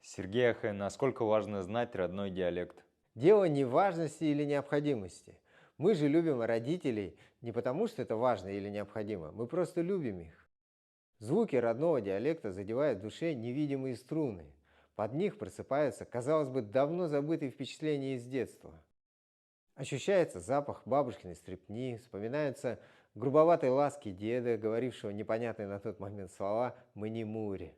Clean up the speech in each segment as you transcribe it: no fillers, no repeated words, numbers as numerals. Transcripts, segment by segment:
Сергей Ахэ, насколько важно знать родной диалект? Дело не в важности или необходимости. Мы же любим родителей не потому, что это важно или необходимо, мы просто любим их. Звуки родного диалекта задевают в душе невидимые струны. Под них просыпаются, казалось бы, давно забытые впечатления из детства. Ощущается запах бабушкиной стряпни, вспоминаются грубоватой ласки деда, говорившего непонятные на тот момент слова «мы не мури».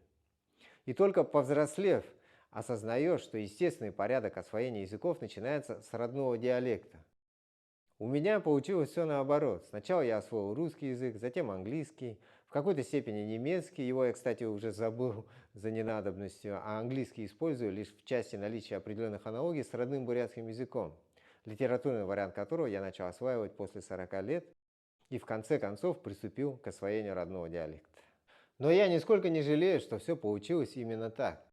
И только повзрослев, осознаешь, что естественный порядок освоения языков начинается с родного диалекта. У меня получилось все наоборот. Сначала я освоил русский язык, затем английский, в какой-то степени немецкий, его я, кстати, уже забыл за ненадобностью, а английский использую лишь в части наличия определенных аналогий с родным бурятским языком, литературный вариант которого я начал осваивать после 40 лет и в конце концов приступил к освоению родного диалекта. Но я нисколько не жалею, что все получилось именно так.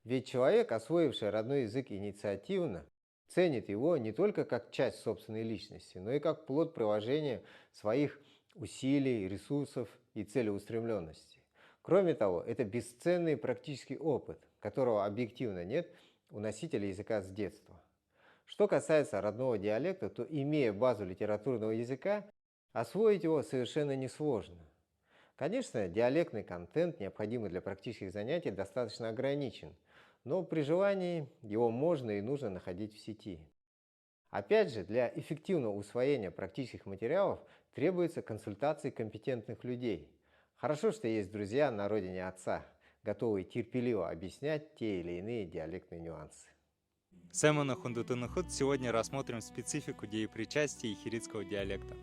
Ведь человек, освоивший родной язык инициативно, ценит его не только как часть собственной личности, но и как плод приложения своих усилий, ресурсов и целеустремленности. Кроме того, это бесценный практический опыт, которого объективно нет у носителя языка с детства. Что касается родного диалекта, то, имея базу литературного языка, освоить его совершенно несложно. Конечно, диалектный контент, необходимый для практических занятий, достаточно ограничен, но при желании его можно и нужно находить в сети. Опять же, для эффективного усвоения практических материалов требуется консультации компетентных людей. Хорошо, что есть друзья на родине отца, готовые терпеливо объяснять те или иные диалектные нюансы. Сэмона Хундутунухут сегодня рассмотрим специфику деепричастия ихиритского диалекта.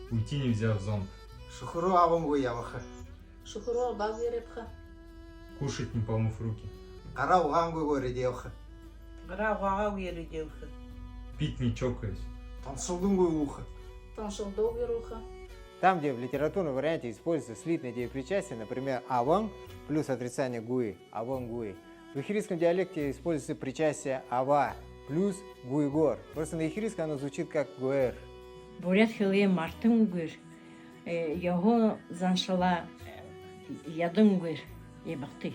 Уйти нельзя в зонт. Шухру авангу яваха. Шухро багерепха, Кушать не помыв руки. Арау гангу горедевха. гравау еридевха, Пить не чокаясь. Тансулдунгу уха. таншалдоверуха, Там, где в литературном варианте используется слитное деепричастие, например, аван плюс отрицание гуи, аван гуи, в ихиритском диалекте используется причастие ава плюс гуигор. Просто на ихиритском оно звучит как гуэр. Бурят хиле мартынгур, його заншала ядынгур, ебахты.